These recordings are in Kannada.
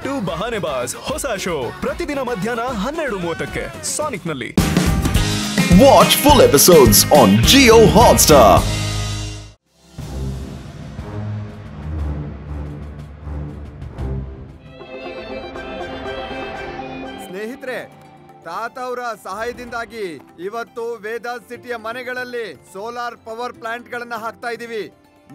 ಬಿಟ್ಟು ಬಹಾನೆಬಾಸ್ ಹೊಸ ಶೋ ಪ್ರತಿದಿನ ಮಧ್ಯಾಹ್ನ 12:30ಕ್ಕೆ ಸಾನಿಕ್ನಲ್ಲಿ. Watch full episodes on Jio Hotstar. ಸ್ನೇಹಿತರೆ, ತಾತ ಅವರ ಸಹಾಯದಿಂದಾಗಿ ಇವತ್ತು ವೇದಾಸ್ ಸಿಟಿಯ ಮನೆಗಳಲ್ಲಿ ಸೋಲಾರ್ ಪವರ್ ಪ್ಲಾಂಟ್ ಗಳನ್ನ ಹಾಕ್ತಾ ಇದೀವಿ.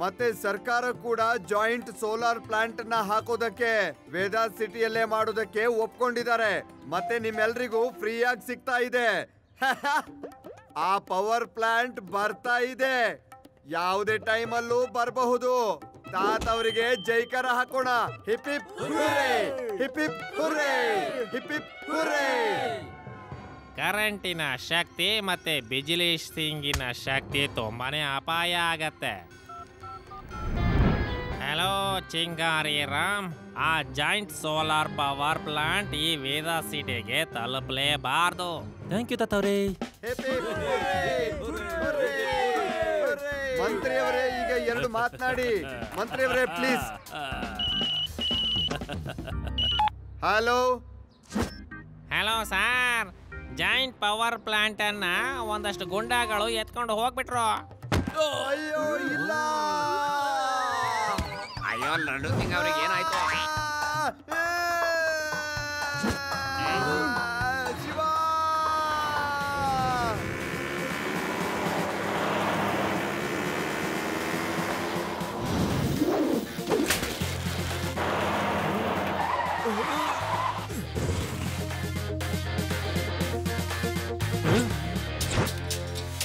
ಮತ್ತೆ ಸರ್ಕಾರ ಕೂಡ ಜಾಯಿಂಟ್ ಸೋಲಾರ್ ಪ್ಲಾಂಟ್ ನ ಹಾಕೋದಕ್ಕೆ ವೇದಾಸ್ ಸಿಟಿಯಲ್ಲೇ ಮಾಡೋದಕ್ಕೆ ಒಪ್ಕೊಂಡಿದ್ದಾರೆ. ಮತ್ತೆ ನಿಮ್ಮೆಲ್ರಿಗೂ ಫ್ರೀ ಆಗಿ ಸಿಗ್ತಾ ಇದೆ. ಆ ಪವರ್ ಪ್ಲಾಂಟ್ ಬರ್ತಾ ಇದೆ, ಯಾವುದೇ ಟೈಮ್ ಅಲ್ಲೂ ಬರಬಹುದು. ತಾತ ಅವರಿಗೆ ಜೈಕಾರ ಹಾಕೋಣ. Hip hip hurray, hip hip hurray, hip hip hurray. ಕರೆಂಟಿನ ಶಕ್ತಿ ಮತ್ತೆ ಬಿಜಿಲಿ ಸಿಂಗಿನ ಶಕ್ತಿ ತುಂಬಾನೇ ಅಪಾಯ ಆಗತ್ತೆ. ಹಲೋ ಚಿಂಗಾರಿ ರಾಮ್, ಆ ಜಾಯಿಂಟ್ ಸೋಲಾರ್ ಪವರ್ ಪ್ಲಾಂಟ್ ಈ ವೇದಾಸ್ ಸಿಟಿಗೆ ತಲುಪಲೇಬಾರ್ದು. ಥ್ಯಾಂಕ್ ಯು ತಾತವ್ರೆ. ಮಂತ್ರಿಯವರೇ, ಈಗ ಎರಡು ಮಾತನಾಡಿ. ಮಂತ್ರಿಯವರೇ please. Hello hello sir, joint power plant ಅನ್ನ ಒಂದಷ್ಟು ಗುಂಡಾಗಳು ಎತ್ಕೊಂಡು ಹೋಗ್ಬಿಟ್ರು. ಅಯ್ಯೋ ಇಲ್ಲ, ಅಯ್ಯೋ ಲಡ್ಡು ಸಿಂಗ್ ಅವ್ರಿಗೆ ಏನಾಯ್ತು? ಶಿವ,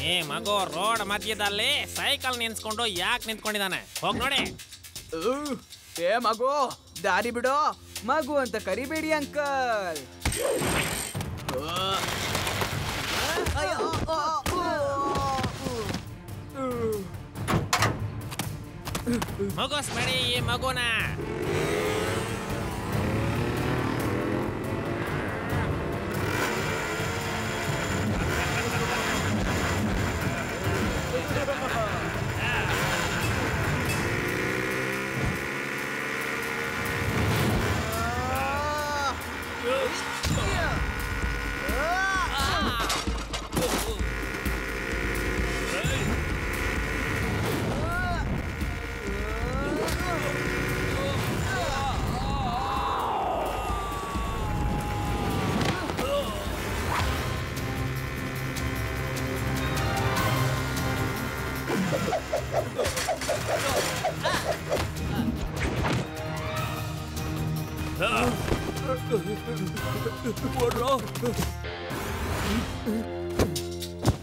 ಏ ಮಗು, ರೋಡ್ ಮಧ್ಯದಲ್ಲಿ ಸೈಕಲ್ ನಿನ್ಸ್ಕೊಂಡು ಯಾಕೆ ನಿಂತ್ಕೊಂಡಿದ್ದಾನೆ? ಹೋಗ್ ನೋಡಿ. ಏ ಮಗು, ದಾರಿ ಬಿಡೋ. ಮಗು ಅಂತ ಕರಿಬೇಡಿ ಅಂಕಲ್. ಮುಗಿಸ್ಬೇಡಿ ಈ ಮಗುನ.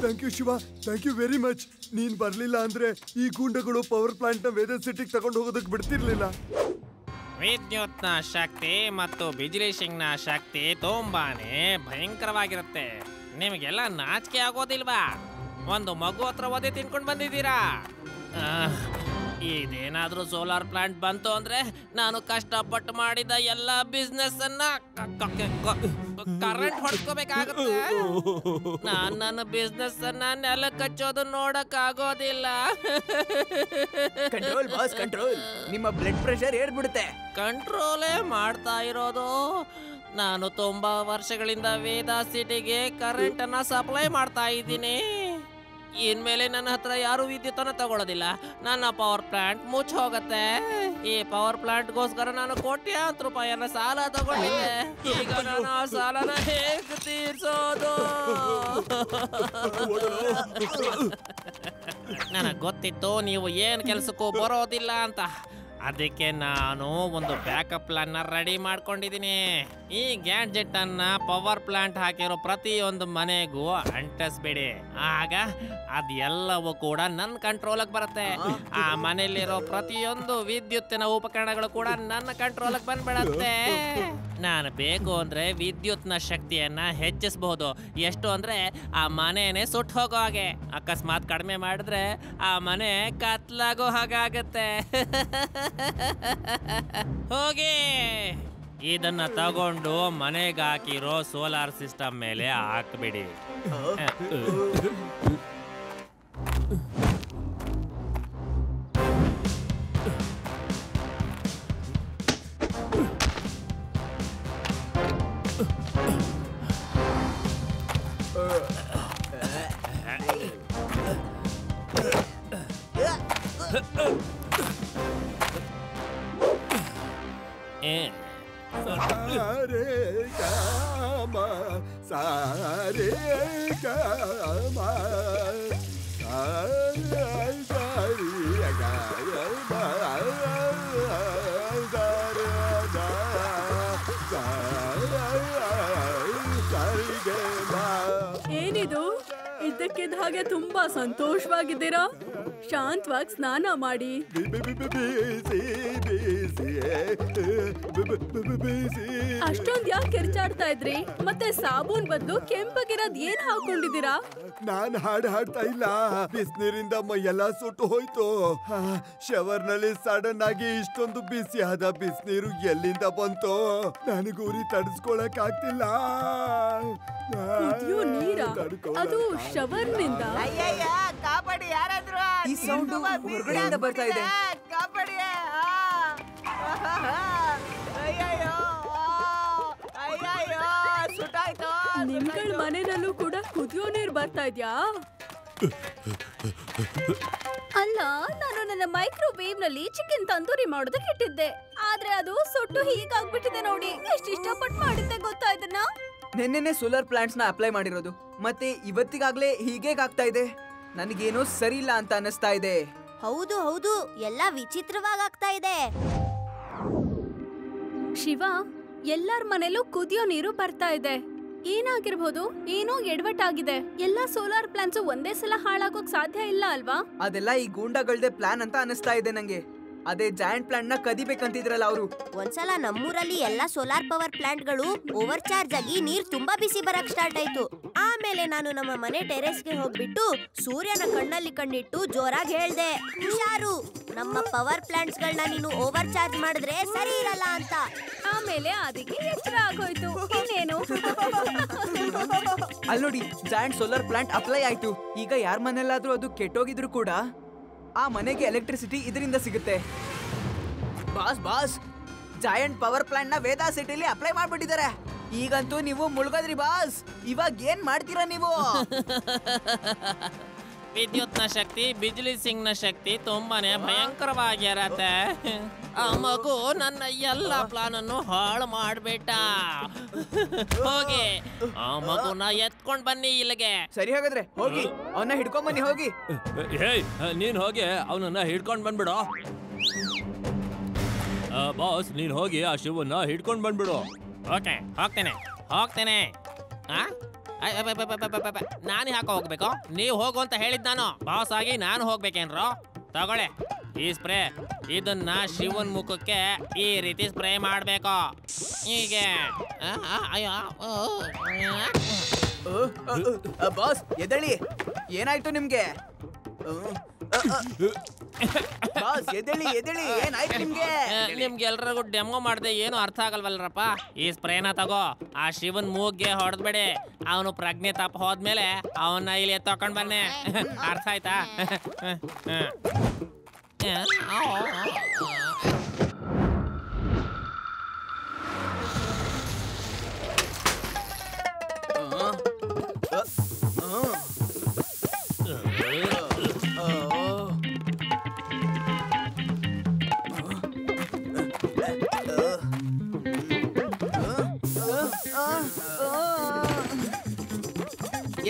Thank you Shiva, thank you very much. ನೀನ್ ಬರ್ಲಿಲ್ಲ ಅಂದ್ರೆ ಈ ಗೂಂಡಗಳು ಪವರ್ ಪ್ಲಾಂಟ್ ನ ವೇದ ಸಿಟಿಗೆ ತಗೊಂಡು ಹೋಗೋದಕ್ಕೆ ಬಿಡ್ತಿರ್ಲಿಲ್ಲ. ವಿದ್ಯುತ್ನ ಶಕ್ತಿ ಮತ್ತು ಬಿಜಿಲಿ ಸಿಂಗ್ನ ಶಕ್ತಿ ತುಂಬಾನೇ ಭಯಂಕರವಾಗಿರುತ್ತೆ. ನಿಮಗೆಲ್ಲ ನಾಚಿಕೆ ಆಗೋದಿಲ್ವಾ? ಒಂದು ಮಗು ಹತ್ರ ಒದೆ ತಿನ್ಕೊಂಡು ಬಂದಿದ್ದೀರಾ. ಇದೇನಾದ್ರೂ ಸೋಲಾರ್ ಪ್ಲಾಂಟ್ ಬಂತು ಅಂದ್ರೆ ನಾನು ಕಷ್ಟಪಟ್ಟು ಮಾಡಿದ ಎಲ್ಲ ಬಿಸ್ನೆಸ್ ಅನ್ನ ಕರೆಂಟ್ ಹೊಡ್ಕೋಬೇಕಾಗುತ್ತೆ. ನನ್ನ ಬಿಸ್ನೆಸ್ ಅನ್ನ ನೆಲ ಕಚ್ಚೋದು ನೋಡಕ್ ಆಗೋದಿಲ್ಲ. Control boss, control. ನಿಮ್ಮ ಬ್ಲಡ್ ಪ್ರೆಷರ್ ಏರ್ಬಿಡುತ್ತೆ. ಕಂಟ್ರೋಲೇ ಮಾಡ್ತಾ ಇರೋದು. ನಾನು ತುಂಬಾ ವರ್ಷಗಳಿಂದ ವೇದಾಸ್ ಸಿಟಿಗೆ ಕರೆಂಟ್ ಅನ್ನ ಸಪ್ಲೈ ಮಾಡ್ತಾ ಇದ್ದೀನಿ. ಇನ್ಮೇಲೆ ನನ್ನ ಹತ್ರ ಯಾರು ವಿದ್ಯುತ್ತನ್ನು ತಗೊಳ್ಳೋದಿಲ್ಲ. ನನ್ನ ಪವರ್ ಪ್ಲಾಂಟ್ ಮುಚ್ಚ ಹೋಗತ್ತೆ. ಈ ಪವರ್ ಪ್ಲಾಂಟ್ಗೋಸ್ಕರ ನಾನು ಕೋಟ್ಯಾಂತರ ರೂಪಾಯಿಯನ್ನ ಸಾಲ ತಗೊಂಡಿದ್ದೆ. ಈಗ ನಾನು ಆ ಸಾಲನ ಹೇಗೆ ತೀರ್ಸೋದು? ನನಗೆ ಗೊತ್ತಿತ್ತು ನೀವು ಏನ್ ಕೆಲ್ಸಕ್ಕೂ ಬರೋದಿಲ್ಲ ಅಂತ. ಅದಕ್ಕೆ ನಾನು ಒಂದು ಬ್ಯಾಕಪ್ ಪ್ಲಾನ್ ರೆಡಿ ಮಾಡ್ಕೊಂಡಿದ್ದೀನಿ. ಈ ಗ್ಯಾಡ್ಜೆಟ್ ಅನ್ನ ಪವರ್ ಪ್ಲಾಂಟ್ ಹಾಕಿರೋ ಪ್ರತಿಯೊಂದು ಮನೆಗೂ ಅಂಟಿಸ್ಬೇಡಿ. ಆಗ ಅದೆಲ್ಲವೂ ಕೂಡ ನನ್ನ ಕಂಟ್ರೋಲ್ಗೆ ಬರುತ್ತೆ. ಆ ಮನೆಯಲ್ಲಿರೋ ಪ್ರತಿಯೊಂದು ವಿದ್ಯುತ್ತಿನ ಉಪಕರಣಗಳು ಕೂಡ ನನ್ನ ಕಂಟ್ರೋಲ್ಗೆ ಬಂದ್ಬಿಡತ್ತೆ. ನಾನು ಬೇಕು ಅಂದ್ರೆ ವಿದ್ಯುತ್ನ ಶಕ್ತಿಯನ್ನ ಹೆಚ್ಚಿಸಬಹುದು. ಎಷ್ಟು ಅಂದ್ರೆ ಆ ಮನೆನೇ ಸುಟ್ಟು ಹೋಗೋ ಹಾಗೆ. ಅಕಸ್ಮಾತ್ ಕಡಿಮೆ ಮಾಡಿದ್ರೆ ಆ ಮನೆ ಕತ್ಲಾಗೋ ಹಾಗಾಗತ್ತೆ. ಹೋಗಿ ಇದನ್ನ ತಗೊಂಡು ಮನೆಗೆ ಹಾಕಿರೋ ಸೋಲಾರ್ ಸಿಸ್ಟಮ್ ಮೇಲೆ ಹಾಕ್ಬಿಡಿ. ಏನಿದು? ಇದ್ದಕ್ಕಿದ್ದ ಹಾಗೆ ತುಂಬಾ ಸಂತೋಷವಾಗಿದ್ದೀರಾ? ಶಾಂತವಾಗಿ ಸ್ನಾನ ಮಾಡಿ. ಅಷ್ಟೊಂದ್ ಯಾಕೆ ಕಿರ್ಚಾಡ್ತಾ ಇದ್ರಿ? ಮತ್ತೆ ಸಾಬೂನ್ ಬದಲು ಕೆಂಪಗಿರೋದ್ ಏನ್ ಹಾಕೊಂಡಿದ್ದೀರಾ? ನಾನ್ ಹಾಡ್ ಹಾಡ್ತಾ ಇಲ್ಲ, ಬಿಸಿನೀರಿಂದ ಮೈಯೆಲ್ಲ ಸುಟ್ಟು ಹೋಯ್ತು. ಶವರ್ ನಲ್ಲಿ ಸಡನ್ ಆಗಿ ಇಷ್ಟೊಂದು ಬಿಸಿಯಾದ ಬಿಸಿನೀರು ಎಲ್ಲಿಂದ ಬಂತು? ನನಗೆ ಉರಿ ತಡಿಸ್ಕೊಳಕ್ ಆಗ್ತಿಲ್ಲ. ಕುದಿಯೋ ನೀರ? ಅದು ಶವರ್ ನಿಂದ? ಕಾಪಾಡಿ ಯಾರಾದ್ರೂ. ಈ ಸೌಂಡ್ ಹೊರಗಡೆಯಿಂದ ಬರ್ತಾ ಇದೆ. ಕಾಪಾಡಿ. ಸುಟ್ಟಾಯ್ತು. ನಿಮ್ಗಳ ಮನೆಯಲ್ಲೂ ಕೂಡ ಕುದಿಯೋ ನೀರ್ ಬರ್ತಾ ಇದ್ಯಾ? ಅಲ್ಲ, ನಾನು ನನ್ನ ಮೈಕ್ರೋವೇವ್ ನಲ್ಲಿ ಚಿಕನ್ ತಂದೂರಿ ಮಾಡೋದಕ್ಕೆ ಇಟ್ಟಿದ್ದೆ. ಆದ್ರೆ ಅದು ಸುಟ್ಟು ಹೀಗಾಗ್ಬಿಟ್ಟಿದೆ ನೋಡಿ. ಎಷ್ಟು ಇಷ್ಟಪಟ್ಟು ಮಾಡಿದ್ದೆ ಗೊತ್ತಾ ಇದನ್ನ? ನೆನ್ನೆನೆ ಸೋಲಾರ್ ಪ್ಲಾಂಟ್ಸ್ ನ ಅಪ್ಲೈ ಮಾಡಿರೋದು, ಮತ್ತೆ ಇವತ್ತಿಗಾಗ್ಲೇ ಹೀಗೇಗಾಗ್ತಾ ಇದೆ. ನನಗೇನೋ ಸರಿ ಇಲ್ಲ ಅಂತ ಅನಿಸ್ತಾ ಇದೆ. ಹೌದು ಹೌದು, ಎಲ್ಲ ವಿಚಿತ್ರವಾಗ್ತಾ ಇದೆ. ಶಿವ, ಎಲ್ಲಾರ ಮನೇಲೂ ಕುದಿಯೋ ನೀರು ಬರ್ತಾ ಇದೆ. ಏನಾಗಿರ್ಬೋದು? ಏನೋ ಎಡವಟ್ಟಾಗಿದೆ. ಎಲ್ಲಾ ಸೋಲಾರ್ ಪ್ಲಾಂಟ್ಸ್ ಒಂದೇ ಸಲ ಹಾಳಾಗೋಕ್ ಸಾಧ್ಯ ಇಲ್ಲ ಅಲ್ವಾ? ಅದೆಲ್ಲ ಈ ಗೂಂಡಾಗಳ್ದೆ ಪ್ಲಾನ್ ಅಂತ ಅನಿಸ್ತಾ ಇದೆ ನಂಗೆ. ಅದೇ ಜಾಯಿಂಟ್ ಪ್ಲಾಂಟ್ ನ ಕದಿಬೇಕಂತಿದ್ರಲ್ಲ ಅವರು. ಒಂದ್ಸಲ ನಮ್ಮೂರಲ್ಲಿ ಎಲ್ಲಾ ಸೋಲಾರ್ ಪವರ್ ಪ್ಲಾಂಟ್ ಗಳು ಓವರ್ ಚಾರ್ಜ್ ಆಗಿ ನೀರ್ ತುಂಬಾ ಬಿಸಿ ಬರಕ್ ಸ್ಟಾರ್ಟ್ ಆಯ್ತು. ಆಮೇಲೆ ನಾನು ನಮ್ಮ ಮನೆ ಟೆರೆಸ್ಗೆ ಹೋಗ್ಬಿಟ್ಟು ಸೂರ್ಯನ ಕಣ್ಣಲ್ಲಿ ಕಣ್ಣಿಟ್ಟು ಜೋರಾಗಿ ಹೇಳ್ದೆ, ಹುಷಾರು, ನಮ್ಮ ಪವರ್ ಪ್ಲಾಂಟ್ಸ್ ಗಳನ್ನ ನೀನು ಓವರ್ ಚಾರ್ಜ್ ಮಾಡಿದ್ರೆ ಸರಿ ಇರಲ್ಲ ಅಂತ. ಆಮೇಲೆ ಅದಕ್ಕೆ ಎಚ್ಚರ ಆಗೋಯ್ತು. ಇನ್ನೇನು? ಅಲ್ಲಿ ನೋಡಿ, ಜಾಯಿಂಟ್ ಸೋಲಾರ್ ಪ್ಲಾಂಟ್ ಅಪ್ಲೈ ಆಯ್ತು. ಈಗ ಯಾರ ಮನೆಯಲ್ಲಾದ್ರೂ ಅದು ಕೆಟ್ಟೋಗಿದ್ರು ಕೂಡ ಆ ಮನೆಗೆ ಎಲೆಕ್ಟ್ರಿಸಿಟಿ ಇದರಿಂದ ಸಿಗುತ್ತೆ. ಬಾಸ್, ಜಾಯಿಂಟ್ ಪವರ್ ಪ್ಲಾಂಟ್ ನ ವೇದಾ ಸಿಟಿಲಿ ಅಪ್ಲೈ ಮಾಡ್ಬಿಟ್ಟಿದ್ದಾರೆ. ಈಗಂತೂ ನೀವು ಮುಳುಗೋದ್ರಿ ಬಾಸ್. ಇವಾಗ ಏನ್ ಮಾಡ್ತೀರಾ ನೀವು? ವಿದ್ಯುತ್ನ ಶಕ್ತಿ, ಬಿಜ್ಲಿ ಸಿಂಗ್ ನ ಶಕ್ತಿ ತುಂಬಾನೇ ಭಯಂಕರವಾಗಿರತ್ತೆ. ಆ ಮಗು ನನ್ನ ಎಲ್ಲ ಪ್ಲಾನ್ ಅನ್ನು ಹಾಳು ಮಾಡ್ಬಿಟ್ಟ. ಹೋಗಿ ಆ ಮಗುನ ಎತ್ಕೊಂಡ್ ಬನ್ನಿ ಇಲ್ಲಿಗೆ. ಸರಿ, ಹಾಗಾದ್ರೆ ಹೋಗಿ ಅವನ್ನ ಹಿಡ್ಕೊಂಡ್ ಬನ್ನಿ. ಹೋಗಿ ನೀನ್ ಹೋಗಿ ಅವನನ್ನ ಹಿಡ್ಕೊಂಡ್ ಬಂದ್ಬಿಡು. ಬಾಸ್, ನೀನ್ ಹೋಗಿ ಆ ಶಿವನ್ನ ಹಿಡ್ಕೊಂಡ್ ಬಂದ್ಬಿಡು. ಓಕೆ, ಹೋಗ್ತೇನೆ. ನಾನು ಯಾಕೆ ಹೋಗ್ಬೇಕು? ನೀವು ಹೋಗು ಅಂತ ಹೇಳಿದ್ ನಾನು. ಬಾಸ್ ಆಗಿ ನಾನು ಹೋಗ್ಬೇಕೇನ್ರೋ? ತಗೊಳ್ಳೆ ಈ ಸ್ಪ್ರೇ. ಇದನ್ನ ಶಿವನ್ ಮುಖಕ್ಕೆ ಈ ರೀತಿ ಸ್ಪ್ರೇ ಮಾಡ್ಬೇಕು. ಹೀಗೆ. ಬಾಸ್, ಎದಳಿ. ಏನಾಯ್ತು ನಿಮ್ಗೆ? ಬಾಸ್, ಎದಳಿ. ಏನಾಯ್ತು ನಿಮ್ಗೆ? ನಿಮ್ಗೆಲ್ರಿಗೂ ಡೆಮೋ ಮಾಡ್ದೆ ಏನು ಅರ್ಥ ಆಗಲ್ವಲ್ರಪ್ಪ. ಈ ಸ್ಪ್ರೇನ ತಗೋ, ಆ ಶಿವನ್ ಮೂಗ್ಗೆ ಹೊಡೆದ್ಬೇಡಿ. ಅವನು ಪ್ರಜ್ಞೆ ತಪ್ಪ ಹೋದ್ಮೇಲೆ ಅವನ್ನ ಇಲ್ಲಿ ತಕೊಂಡ್ ಬನ್ನಿ. ಅರ್ಥ ಆಯ್ತಾ?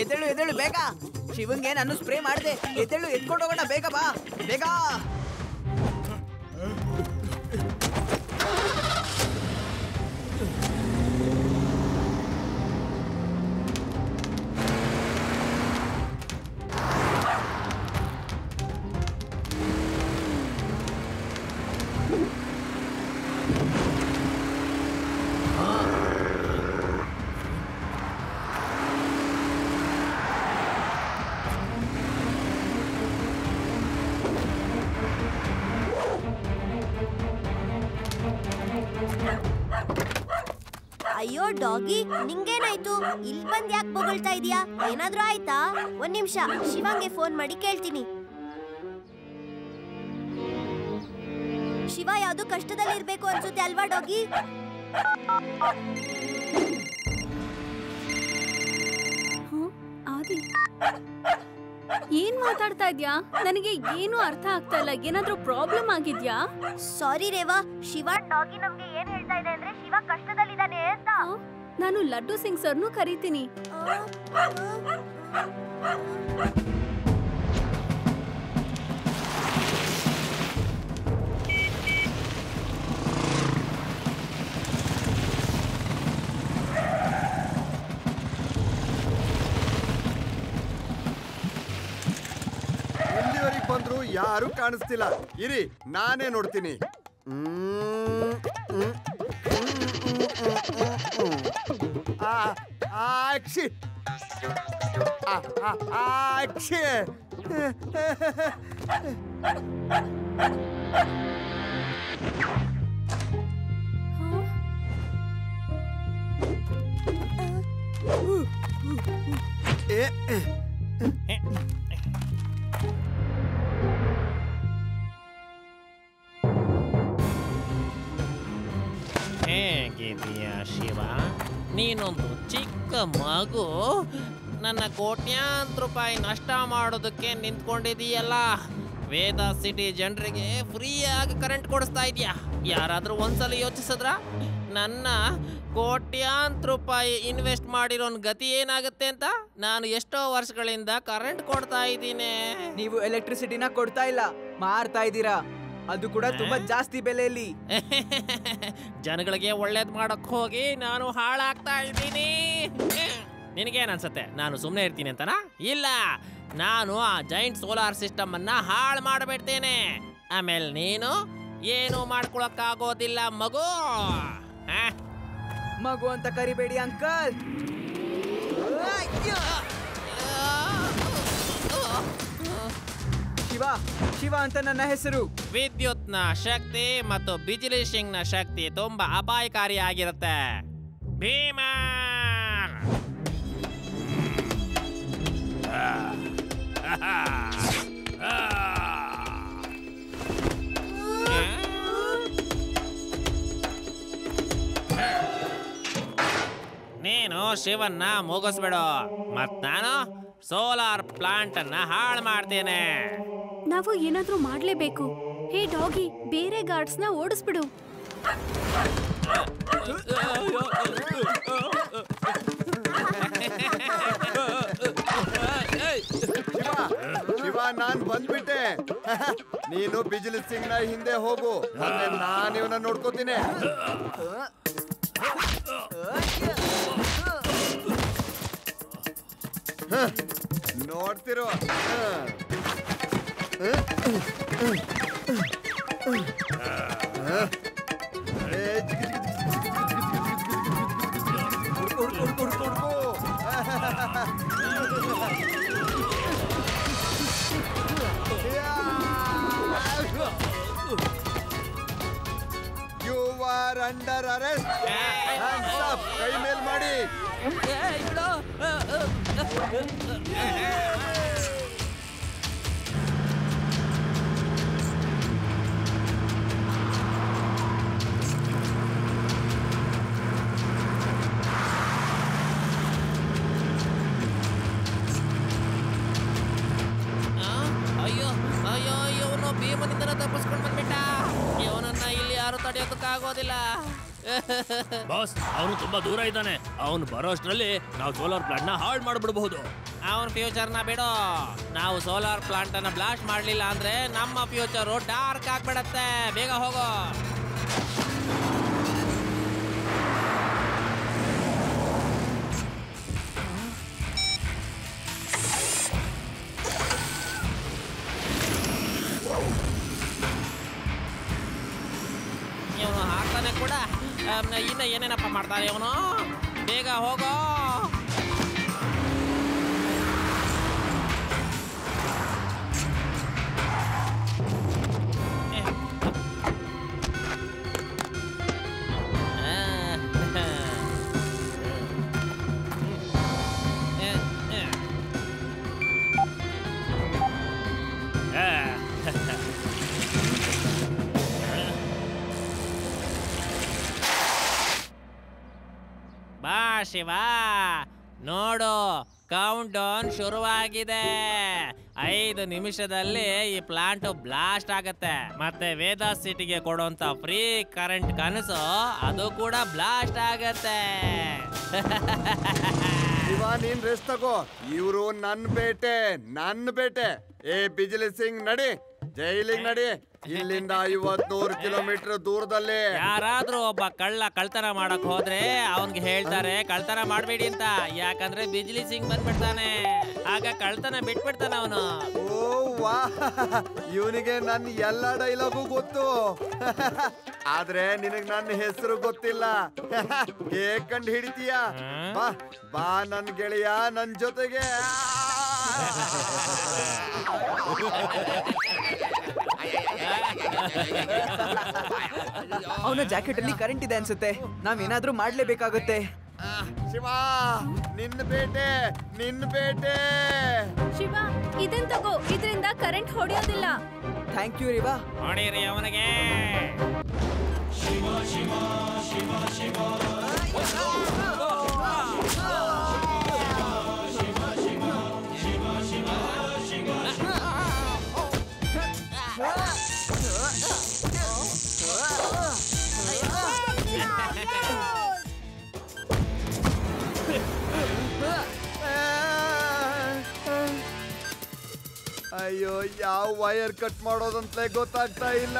ಎದ್ದೇಳು ಬೇಗ. ಶಿವಂಗೆ ನಾನು ಸ್ಪ್ರೇ ಮಾಡಿದೆ. ಎದ್ದೇಳು, ಎತ್ಕೊಂಡು ಹೋಗೋಣ. ಬೇಗ ಬಾ, ಬೇಗ. ಅಯ್ಯೋ ಡಾಗಿ, ನಿಂಗೇನಾಯ್ತು? ಇಲ್ಲಿ ಬಂದ್ ಯಾಕೆ ಬೊಗಳ್ತಾ ಇದೀಯಾ? ಏನಾದ್ರೂ ಆಯ್ತಾ? ಒಂದ್ ನಿಮಿಷ, ಶಿವಂಗೆ ಫೋನ್ ಮಾಡಿ ಕೇಳ್ತೀನಿ. ಶಿವ ಯಾವ್ದು ಕಷ್ಟದಲ್ಲಿ ಇರ್ಬೇಕು ಅನ್ಸುತ್ತೆ ಅಲ್ವಾ ಡಾಗಿ? ಏನ್ ಮಾತಾಡ್ತಾ ಇದ್ಯಾ? ನನಗೆ ಏನು ಅರ್ಥ ಆಗ್ತಾ ಇಲ್ಲ. ಏನಾದ್ರೂ ಪ್ರಾಬ್ಲಮ್ ಆಗಿದ್ಯಾ? ಸಾರಿ ರೇವಾ, ಶಿವ ಡಾಗಿ ನಮ್ಗೆ ಏನ್ ಹೇಳ್ತಾ ಇದೆ ಅಂದ್ರೆ ಶಿವ ಕಷ್ಟದಲ್ಲಿದ್ದಾನೆ ಅಂತ. ನಾನು ಲಡ್ಡು ಸಿಂಗ್ ಸರ್ನು ಕರೀತೀನಿ. ಇಲ್ಲಿವರೆಗೆ ಬಂದ್ರು ಯಾರು ಕಾಣಿಸ್ತಿಲ್ಲ. ಇರಿ, ನಾನೇ ನೋಡ್ತೀನಿ. ಹೇಗಿದೀಯಾ ಶಿವ? ನೀನೊಂದು ಚಿಕ್ಕ ಮಗು ನನ್ನ ಕೋಟ್ಯಾಂತರ ರೂಪಾಯಿ ನಷ್ಟ ಮಾಡೋದಕ್ಕೆ ನಿಂತ್ಕೊಂಡಿದೀಯಲ್ಲ. ವೇದ ಸಿಟಿ ಜನರಿಗೆ ಫ್ರೀಯಾಗಿ ಕರೆಂಟ್ ಕೊಡಿಸ್ತಾ ಇದೀಯಾ. ಯಾರಾದ್ರೂ ಒಂದ್ಸಲ ಯೋಚಿಸಿದ್ರ ನನ್ನ ಕೋಟ್ಯಾಂತರ ರೂಪಾಯಿ ಇನ್ವೆಸ್ಟ್ ಮಾಡಿರೋನ್ ಗತಿ ಏನಾಗುತ್ತೆ ಅಂತ? ನಾನು ಎಷ್ಟೋ ವರ್ಷಗಳಿಂದ ಕರೆಂಟ್ ಕೊಡ್ತಾ ಇದ್ದೀನಿ. ನೀವು ಎಲೆಕ್ಟ್ರಿಸಿಟಿನ ಕೊಡ್ತಾ ಇಲ್ಲ, ಮಾರ್ತಾ ಇದ್ದೀರಾ. ಅದು ಕೂಡ ತುಂಬಾ ಜಾಸ್ತಿ ಬೆಲೆಯಲ್ಲಿ. ಜನಗಳಿಗೆ ಒಳ್ಳೇದ್ ಮಾಡಕ್ ಹೋಗಿ ನಾನು ಹಾಳಾಗ್ತಾ ಇದ್ದೀನಿ. ನಿನಗೇನ್ ಅನ್ಸತ್ತೆ ನಾನು ಸುಮ್ಮನೆ ಇರ್ತೀನಿ ಅಂತನಾ? ಇಲ್ಲ, ನಾನು ಆ ಜೈಂಟ್ ಸೋಲಾರ್ ಸಿಸ್ಟಮ್ ಅನ್ನ ಹಾಳು ಮಾಡಬಿಡ್ತೇನೆ. ಆಮೇಲೆ ನೀನು ಏನು ಮಾಡ್ಕೊಳಕ್ಕಾಗೋದಿಲ್ಲ ಮಗು. ಮಗು ಅಂತ ಕರಿಬೇಡಿ ಅಂಕಲ್. ಶಿವ, ಶಿವ ಅಂತ ನನ್ನ ಹೆಸರು. ವಿದ್ಯುತ್ನ ಶಕ್ತಿ ಮತ್ತು ಬಿಜಿಲಿ ಸಿಂಗ್ನ ಶಕ್ತಿ ತುಂಬಾ ಅಪಾಯಕಾರಿಯಾಗಿರುತ್ತೆ. ಭೀಮಾ ನೀನು ಶಿವನ್ನ ಮುಗಿಸ್ಬಿಡು, ಮತ್ ನಾನು ಸೋಲಾರ್ ಪ್ಲಾಂಟ್ ಅನ್ನ ಹಾಳು ಮಾಡ್ತೇನೆ. ನಾವು ಏನಾದ್ರೂ ಮಾಡ್ಲೇಬೇಕು. ಹೇ ಡಾಗಿ, ಬೇರೆ ಗಾರ್ಡ್ಸ್ ನ ಓಡಿಸ್ಬಿಡು. ಶಿವ, ನಾನ್ ಬಂದ್ಬಿಟ್ಟೆ. ನೀನು ಬಿಜಿಲಿ ಸಿಂಗ್ ನ ಹಿಂದೆ ಹೋಗು, ಮತ್ತೆ ನಾನು ಇವನ್ನ ನೋಡ್ಕೋತೀನಿ. ನೋಡ್ತಿರೋ. You are under arrest. Hands up. ಕೈ ಮೇಲ್ ಮಾಡಿ. ಅಯ್ಯೋ ಅಯ್ಯೋ, ಇವನು ಭೀಮನಿಂದ ತಪ್ಪಿಸ್ಕೊಂಡು ಬಂದ್ಬಿಟ್ಟ. ಇವನನ್ನ ಇಲ್ಲಿ ಯಾರು ತಡೆಯೋದಕ್ಕಾಗೋದಿಲ್ಲ. ಬಾಸ್, ಅವನು ತುಂಬಾ ದೂರ ಇದ್ದಾನೆ. ಅವನು ಬರೋಷ್ಟರಲ್ಲಿ ನಾವು ಸೋಲಾರ್ ಪ್ಲಾಂಟ್ ನ ಹಾಳು ಮಾಡ್ಬಿಡಬಹುದು. ಅವನ ಫ್ಯೂಚರ್ನ ಬಿಡು. ನಾವು ಸೋಲಾರ್ ಪ್ಲಾಂಟ್ ಅನ್ನ ಬ್ಲಾಸ್ಟ್ ಮಾಡ್ಲಿಲ್ಲ ಅಂದ್ರೆ ನಮ್ಮ ಫ್ಯೂಚರ್ ಡಾರ್ಕ್ ಆಗ್ಬಿಡತ್ತೆ. ಬೇಗ ಹೋಗೋ. ಇವನು ಹಾಕ್ತಾನೆ ಕೂಡ. ಇನ್ನ ಏನೇನಪ್ಪ ಮಾಡ್ತಾರೆ ಇವನು. ಬೇಗ ಹೋಗೋ. ಬಾ ಶಿವ, ನೋಡು, ಕೌಂಟ್ ಡೌನ್ ಶುರುವಾಗಿದೆ. 5 ನಿಮಿಷದಲ್ಲಿ ಈ ಪ್ಲಾಂಟ್ ಬ್ಲಾಸ್ಟ್ ಆಗತ್ತೆ. ಮತ್ತೆ ವೇದಾ ಸಿಟಿಗೆ ಕೊಡುವಂತ ಫ್ರೀ ಕರೆಂಟ್ ಕನಸು ಅದು ಕೂಡ ಬ್ಲಾಸ್ಟ್ ಆಗತ್ತೆ. ಶಿವ, ನೀನ್ ರೆಸ್ಟ್ ತಗೋ. ಇವರು ನನ್ನ ಬೇಟೆ. ಏ ಬಿಜ್ಲಿ ಸಿಂಗ್, ನಡಿ, ಜೈಲಿಗೆ ನಡಿ. ಇಲ್ಲಿಂದ 50-100 ಕಿಲೋಮೀಟರ್ ದೂರದಲ್ಲಿ ಯಾರಾದ್ರೂ ಒಬ್ಬ ಕಳ್ತನ ಮಾಡಕ್ ಹೋದ್ರೆ ಅವನ್ಗೆ ಹೇಳ್ತಾರೆ ಕಳ್ತನ ಮಾಡ್ಬೇಡಿ ಅಂತ. ಯಾಕಂದ್ರೆ ಬಿಜ್ಲಿ ಸಿಂಗ್ ಬಂದ್ಬಿಡ್ತಾನೆ, ಆಗ ಕಳ್ತನ ಬಿಟ್ಬಿಡ್ತಾನ ಅವನು. ಓ ವಾ, ಇವನಿಗೆ ನನ್ನ ಎಲ್ಲಾ ಡೈಲಾಗು ಗೊತ್ತು. ಆದ್ರೆ ನಿನಗ್ ನನ್ನ ಹೆಸರು ಗೊತ್ತಿಲ್ಲ. ಹೇಗ್ ಕಂಡು ಹಿಡಿತೀಯ? ಬಾ ಬಾ ನನ್ ಗೆಳೆಯ, ನನ್ ಜೊತೆಗೆ. ಅವನ ಜಾಕೆಟ್ ಅಲ್ಲಿ ಕರೆಂಟ್ ಇದೆ ಅನ್ಸುತ್ತೆ. ನಾವೇನಾದ್ರೂ ಮಾಡ್ಲೇಬೇಕಾಗುತ್ತೆ. ಶಿವ, ನಿನ್ನ ಬೇಟೆ. ಶಿವ, ಇದನ್ ತಗೋ, ಇದರಿಂದ ಕರೆಂಟ್ ಹೊಡೆಯೋದಿಲ್ಲ. Thank you Riva. ಹೊಡೀರಿ ಅವನಿಗೆ. ಅಯ್ಯೋ, ಯಾವ ವೈರ್ ಕಟ್ ಮಾಡೋದಂತಲೇ ಗೊತ್ತಾಗ್ತಾ ಇಲ್ಲ.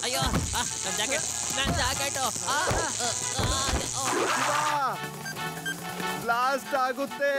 ಅಯ್ಯೋ, ನನ್ ಜಾಕೆಟ್ ಬ್ಲಾಸ್ಟ್ ಆಗುತ್ತೆ.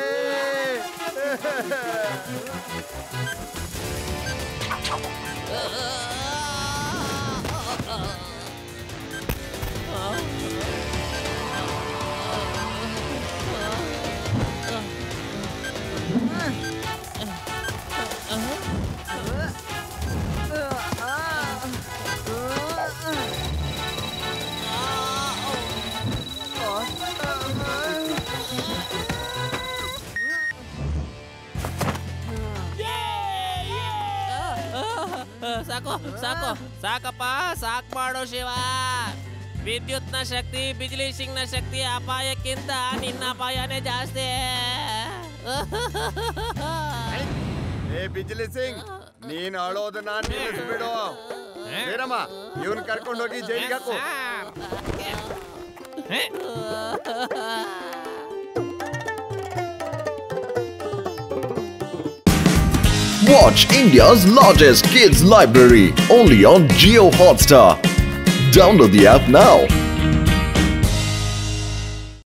ಸಾಕಪ್ಪ, ಸಾಕ್ ಮಾಡೋ ಶಿವ. ವಿದ್ಯುತ್ನ ಶಕ್ತಿ, ಬಿಜ್ಲಿ ಸಿಂಗ್ನ ಶಕ್ತಿ ಅಪಾಯಕ್ಕಿಂತ ನಿನ್ನ ಅಪಾಯನೇ ಜಾಸ್ತಿ. ಏ ಬಿಜ್ಲಿ ಸಿಂಗ್, ನೀನ್ ಅಳೋದನ್ನ ನಿಲ್ಲಿಸ್ಬಿಡು. ವೀರಮ್ಮ, ಇವನ್ ಕರ್ಕೊಂಡು ಹೋಗಿ ಜೈಲಿಗೆ ಹಾಕು. Watch India's largest kids library only on Jio Hotstar. Download the app now.